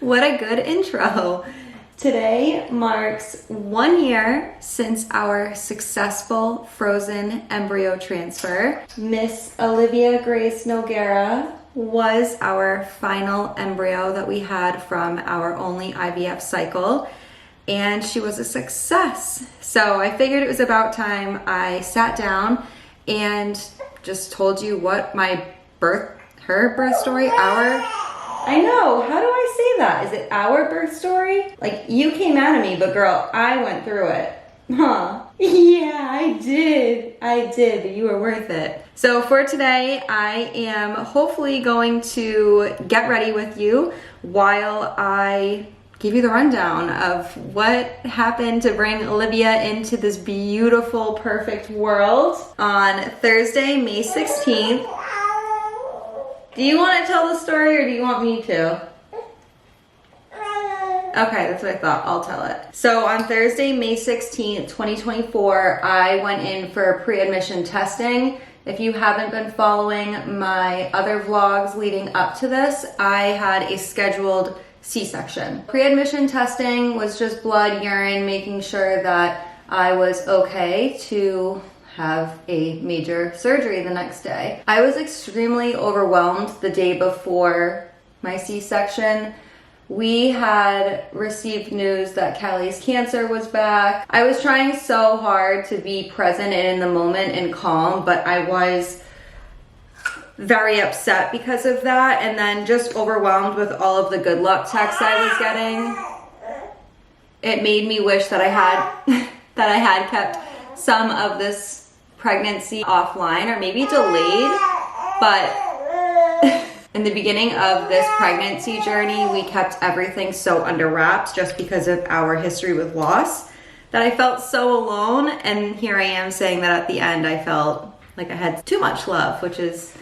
What a good intro. Today marks 1 year since our successful frozen embryo transfer. Miss Olivia Grace Nogueira was our final embryo that we had from our only IVF cycle, and she was a success. So I figured it was about time I sat down and just told you what her birth story, I know, how do I say that? Is it our birth story? Like, you came out of me, but girl, I went through it. Huh? Yeah, I did, but you were worth it. So for today, I am hopefully going to get ready with you while I give you the rundown of what happened to bring Olivia into this beautiful, perfect world on Thursday, May 16th. Do you want to tell the story or do you want me to? Okay, that's what I thought. I'll tell it. So on Thursday, May 16th, 2024, I went in for pre-admission testing. If you haven't been following my other vlogs leading up to this, I had a scheduled C-section. Pre-admission testing was just blood, urine, making sure that I was okay to have a major surgery the next day. I was extremely overwhelmed the day before my C-section. We had received news that Callie's cancer was back. I was trying so hard to be present and in the moment and calm, but I was very upset because of that, and then just overwhelmed with all of the good luck texts I was getting. It made me wish that I had kept some of this pregnancy offline or maybe delayed, but in the beginning of this pregnancy journey, we kept everything so under wraps just because of our history with loss that I felt so alone. And here I am saying that at the end, I felt like I had too much love, which is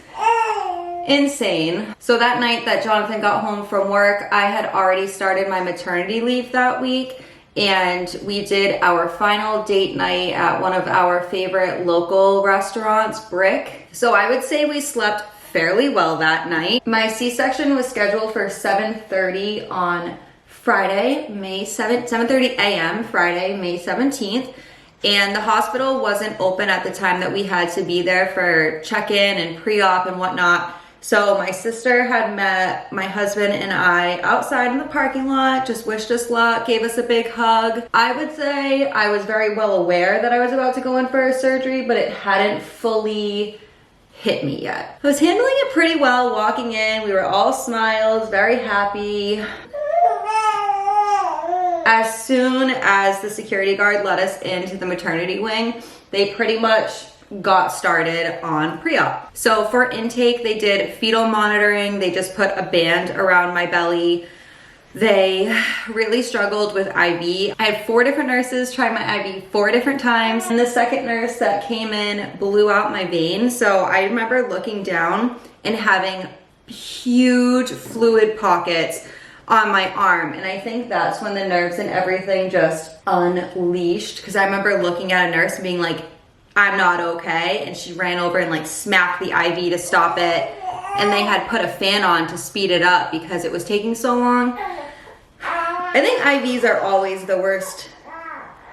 insane. So that night that Jonathan got home from work, I had already started my maternity leave that week. And we did our final date night at one of our favorite local restaurants, Brick. So I would say we slept fairly well that night. My C-section was scheduled for 7:30 on Friday, 7:30 a.m. Friday, May 17th. And the hospital wasn't open at the time that we had to be there for check-in and pre-op and whatnot. So my sister had met my husband and I outside in the parking lot, just wished us luck, gave us a big hug. I would say I was very well aware that I was about to go in for a surgery, but it hadn't fully hit me yet. I was handling it pretty well walking in. We were all smiles, very happy. As soon as the security guard let us into the maternity wing, they pretty much got started on pre-op. So for intake, they did fetal monitoring. They just put a band around my belly. They really struggled with IV. I had 4 different nurses try my IV 4 different times. And the second nurse that came in blew out my vein. So I remember looking down and having huge fluid pockets on my arm. And I think that's when the nerves and everything just unleashed. Because I remember looking at a nurse and being like, I'm not okay, and she ran over and like smacked the IV to stop it, and they had put a fan on to speed it up because it was taking so long. I think IVs are always the worst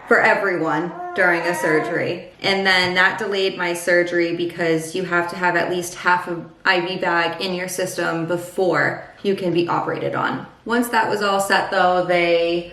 for everyone during a surgery, and then that delayed my surgery because you have to have at least half an IV bag in your system before you can be operated on. Once that was all set though, they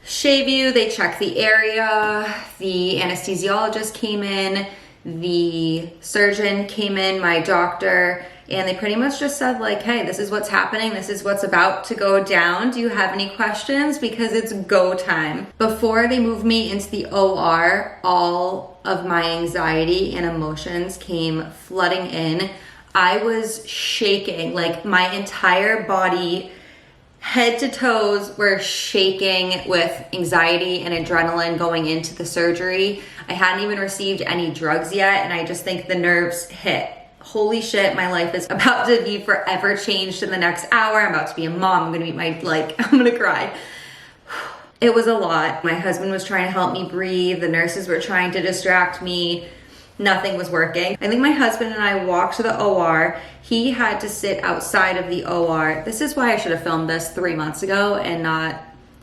shave you, they check the area, the anesthesiologist came in, the surgeon came in, my doctor, and they pretty much just said like, hey, this is what's happening, this is what's about to go down. Do you have any questions? Because it's go time. Before they moved me into the OR, all of my anxiety and emotions came flooding in. I was shaking, like my entire body, head to toes, were shaking with anxiety and adrenaline going into the surgery. I hadn't even received any drugs yet, and I just think the nerves hit. Holy shit, my life is about to be forever changed in the next hour. I'm about to be a mom. I'm gonna meet I'm gonna cry. It was a lot. My husband was trying to help me breathe. The nurses were trying to distract me. Nothing was working. I think my husband and I walked to the OR. He had to sit outside of the OR. This is why I should have filmed this 3 months ago and not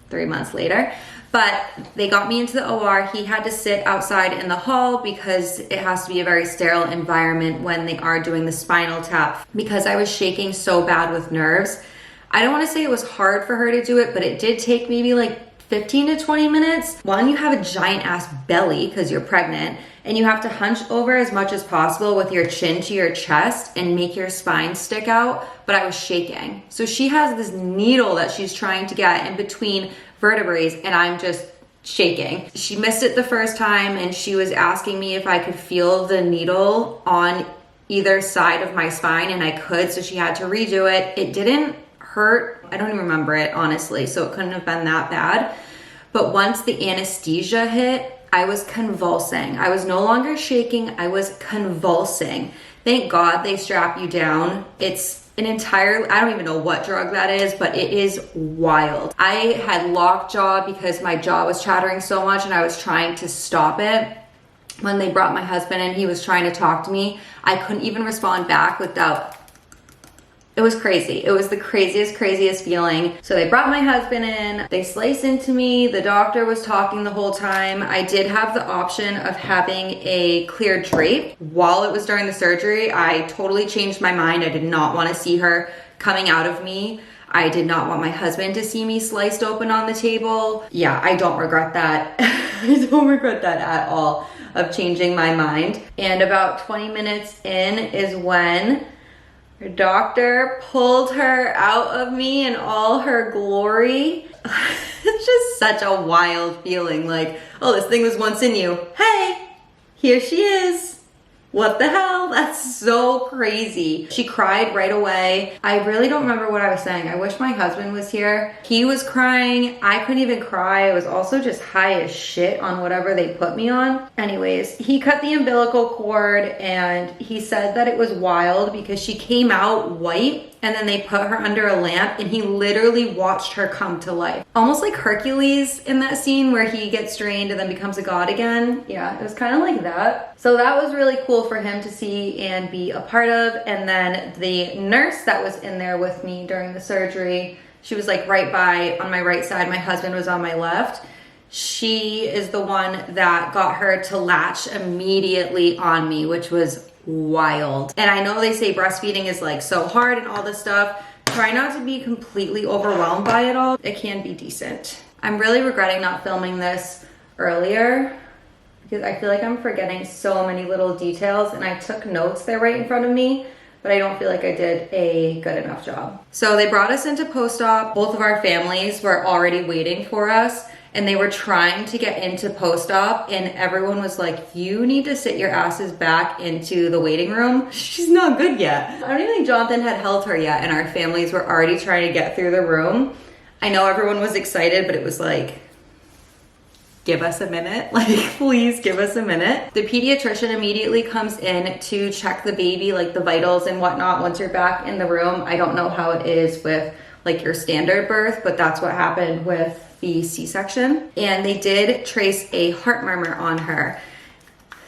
3 months later. But they got me into the OR. He had to sit outside in the hall because it has to be a very sterile environment when they are doing the spinal tap, because I was shaking so bad with nerves. I don't want to say it was hard for her to do it, but it did take maybe like 15 to 20 minutes. One, you have a giant ass belly because you're pregnant, and you have to hunch over as much as possible with your chin to your chest and make your spine stick out, but I was shaking. So she has this needle that she's trying to get in between vertebrae, and I'm just shaking. She missed it the first time, and she was asking me if I could feel the needle on either side of my spine, and I could, so she had to redo it. It didn't hurt. I don't even remember it, honestly, so it couldn't have been that bad. But once the anesthesia hit, I was convulsing. I was no longer shaking, I was convulsing. Thank God they strap you down. It's an entire, I don't even know what drug that is, but it is wild. I had lockjaw because my jaw was chattering so much and I was trying to stop it. When they brought my husband in, he was trying to talk to me. I couldn't even respond back without, it was crazy. It was the craziest feeling. So they brought my husband in, they sliced into me. The doctor was talking the whole time. I did have the option of having a clear drape. While it was during the surgery, I totally changed my mind. I did not want to see her coming out of me. I did not want my husband to see me sliced open on the table. Yeah, I don't regret that. I don't regret that at all, of changing my mind. And about 20 minutes in is when her doctor pulled her out of me in all her glory. It's just such a wild feeling, like, oh, this thing was once in you. Hey, here she is. What the hell? That's so crazy. She cried right away. I really don't remember what I was saying. I wish my husband was here. He was crying. I couldn't even cry. I was also just high as shit on whatever they put me on. Anyways, he cut the umbilical cord and he said that it was wild because she came out white and then they put her under a lamp and he literally watched her come to life. Almost like Hercules in that scene where he gets drained and then becomes a god again. Yeah, it was kind of like that. So that was really cool for him to see and be a part of. And then the nurse that was in there with me during the surgery, she was like right by, on my right side, my husband was on my left. She is the one that got her to latch immediately on me, which was wild. And I know they say breastfeeding is like so hard and all this stuff. Try not to be completely overwhelmed by it all. It can be decent. I'm really regretting not filming this earlier because I feel like I'm forgetting so many little details, and I took notes there right in front of me, but I don't feel like I did a good enough job. So they brought us into post-op. Both of our families were already waiting for us, and they were trying to get into post-op, and everyone was like, you need to sit your asses back into the waiting room. She's not good yet. I don't even think Jonathan had held her yet, and our families were already trying to get through the room. I know everyone was excited, but it was like, give us a minute. Like, please give us a minute. The pediatrician immediately comes in to check the baby, like the vitals and whatnot, once you're back in the room. I don't know how it is with like your standard birth, but that's what happened with the C-section. And they did trace a heart murmur on her.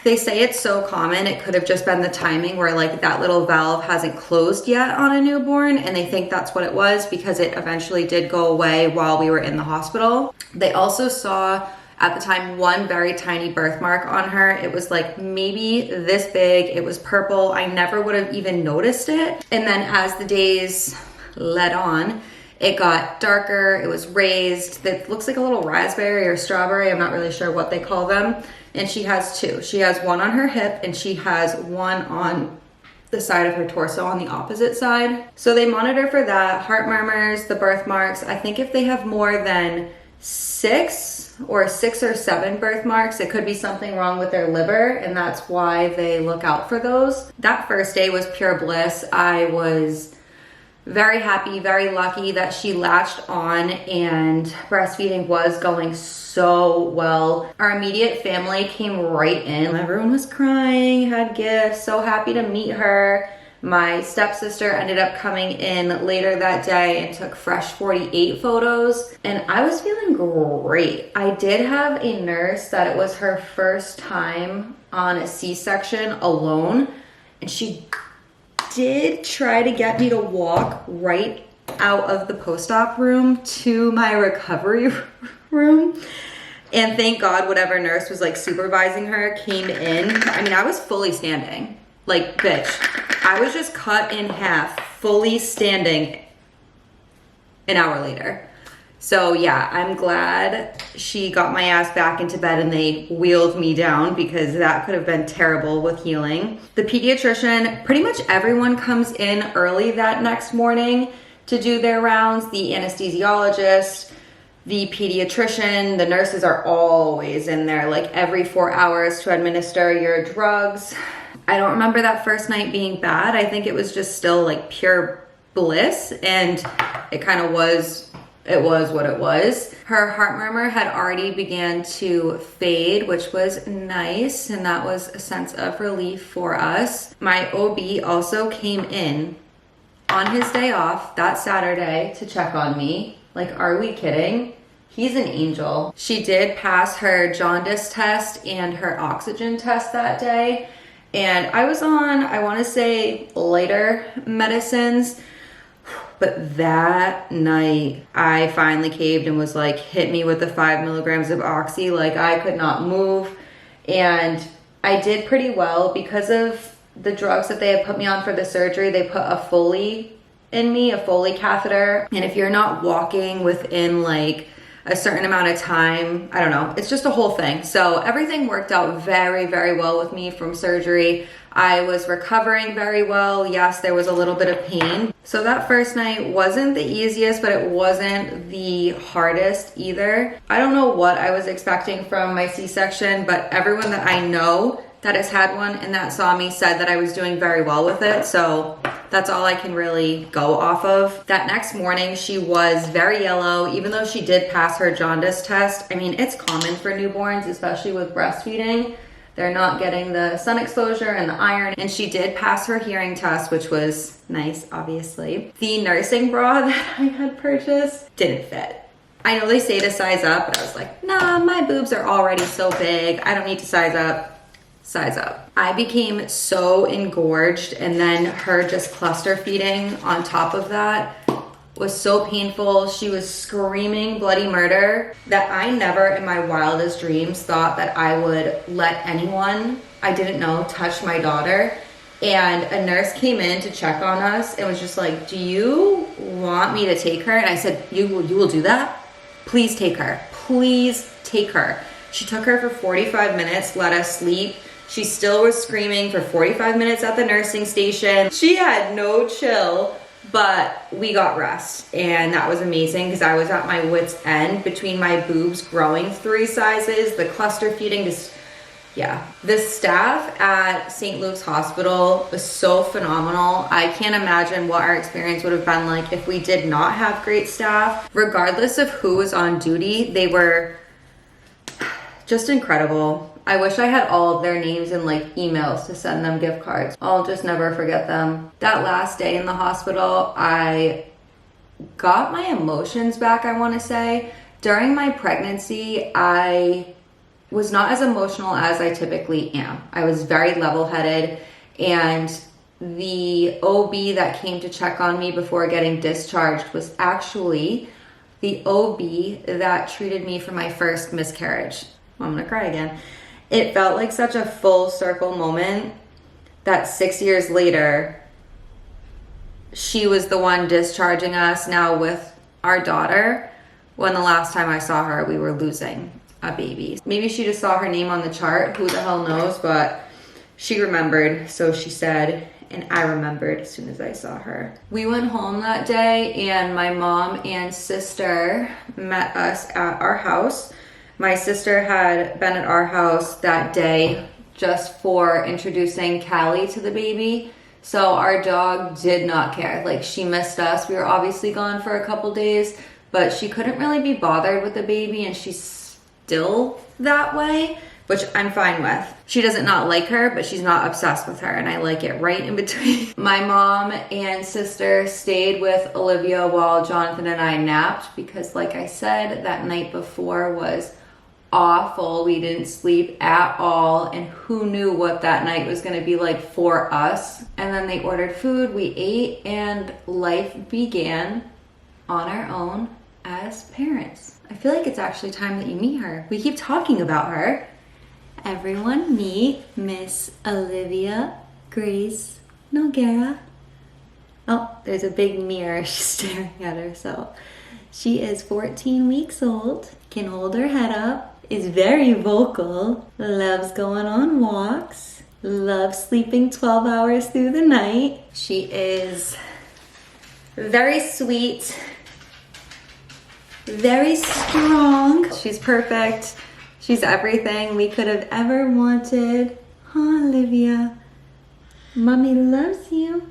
They say it's so common, it could have just been the timing where like that little valve hasn't closed yet on a newborn, and they think that's what it was because it eventually did go away while we were in the hospital. They also saw at the time one very tiny birthmark on her. It was like maybe this big, it was purple. I never would have even noticed it. And then as the days led on, it got darker, it was raised. It looks like a little raspberry or strawberry. I'm not really sure what they call them. And she has two. She has one on her hip and she has one on the side of her torso on the opposite side. So they monitor for that, heart murmurs, the birthmarks. I think if they have more than six or 7 birthmarks, it could be something wrong with their liver, and that's why they look out for those. That first day was pure bliss. I was very happy, very lucky that she latched on and breastfeeding was going so well. Our immediate family came right in. Everyone was crying, had gifts, so happy to meet her. My stepsister ended up coming in later that day and took fresh 48 photos, and I was feeling great. I did have a nurse that it was her first time on a C-section alone, and she did try to get me to walk right out of the post-op room to my recovery room. And thank God whatever nurse was like supervising her came in. I mean, I was fully standing. Like, bitch, I was just cut in half, fully standing an hour later. So yeah, I'm glad she got my ass back into bed and they wheeled me down, because that could have been terrible with healing. The pediatrician, pretty much everyone comes in early that next morning to do their rounds. The anesthesiologist, the pediatrician, the nurses are always in there like every 4 hours to administer your drugs. I don't remember that first night being bad. I think it was just still like pure bliss, and it kind of was, it was what it was. Her heart murmur had already began to fade, which was nice, and that was a sense of relief for us. My OB also came in on his day off that Saturday to check on me. Like, are we kidding? He's an angel. She did pass her jaundice test and her oxygen test that day. And I was on, I want to say, lighter medicines. But that night, I finally caved and was like, hit me with the 5 milligrams of oxy. Like, I could not move. And I did pretty well because of the drugs that they had put me on for the surgery. They put a Foley in me, a Foley catheter. And if you're not walking within like a certain amount of time, I don't know, it's just a whole thing. So everything worked out very, very well with me from surgery. I was recovering very well. Yes, there was a little bit of pain. So that first night wasn't the easiest, but it wasn't the hardest either. I don't know what I was expecting from my C-section, but everyone that I know that has had one and that saw me said that I was doing very well with it. So that's all I can really go off of. That next morning, she was very yellow, even though she did pass her jaundice test. I mean, it's common for newborns, especially with breastfeeding. They're not getting the sun exposure and the iron. And she did pass her hearing test, which was nice, obviously. The nursing bra that I had purchased didn't fit. I know they say to size up, but I was like, nah, my boobs are already so big. I don't need to size up. Size up. I became so engorged, and then her just cluster feeding on top of that was so painful. She was screaming bloody murder that I never in my wildest dreams thought that I would let anyone I didn't know touch my daughter. And a nurse came in to check on us and was just like, do you want me to take her? And I said, you will do that? Please take her. Please take her. She took her for 45 minutes, let us sleep. She still was screaming for 45 minutes at the nursing station. She had no chill, but we got rest. And that was amazing because I was at my wit's end between my boobs growing 3 sizes, the cluster feeding, just, yeah. The staff at St. Luke's Hospital was so phenomenal. I can't imagine what our experience would have been like if we did not have great staff. Regardless of who was on duty, they were just incredible. I wish I had all of their names and like emails to send them gift cards. I'll just never forget them. That last day in the hospital, I got my emotions back, I want to say. During my pregnancy, I was not as emotional as I typically am. I was very level-headed, and the OB that came to check on me before getting discharged was actually the OB that treated me for my first miscarriage. I'm gonna cry again. It felt like such a full circle moment that 6 years later, she was the one discharging us now with our daughter, when the last time I saw her, we were losing a baby. Maybe she just saw her name on the chart, who the hell knows, but she remembered, so she said, and I remembered as soon as I saw her. We went home that day, and my mom and sister met us at our house. My sister had been at our house that day just for introducing Callie to the baby. So our dog did not care. Like, she missed us. We were obviously gone for a couple days, but she couldn't really be bothered with the baby, and she's still that way. which I'm fine with. She doesn't not like her, but she's not obsessed with her, and I like it right in between. My mom and sister stayed with Olivia while Jonathan and I napped because, like I said, that night before was awful. We didn't sleep at all, and who knew what that night was going to be like for us. And then they ordered food, we ate, and life began on our own as parents. I feel like it's actually time that you meet her. We keep talking about her. Everyone meet Miss Olivia Grace Nogueira. Oh, there's a big mirror. She's staring at herself. She is 14 weeks old, can hold her head up, is very vocal, loves going on walks, loves sleeping 12 hours through the night. She is very sweet, very strong. She's perfect. She's everything we could have ever wanted. Huh, Olivia? Mommy loves you.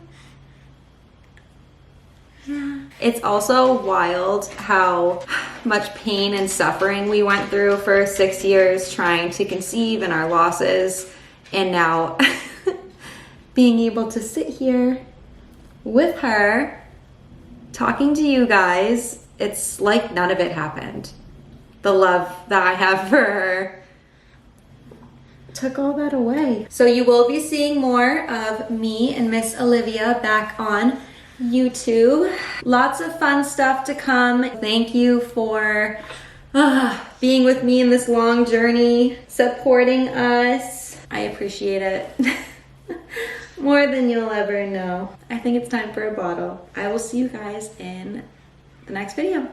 Yeah. It's also wild how much pain and suffering we went through for 6 years trying to conceive and our losses. And now being able to sit here with her, talking to you guys, it's like none of it happened. The love that I have for her took all that away. So you will be seeing more of me and Miss Olivia back on YouTube. Lots of fun stuff to come. Thank you for being with me in this long journey, supporting us. I appreciate it more than you'll ever know. I think it's time for a bottle. I will see you guys in the next video.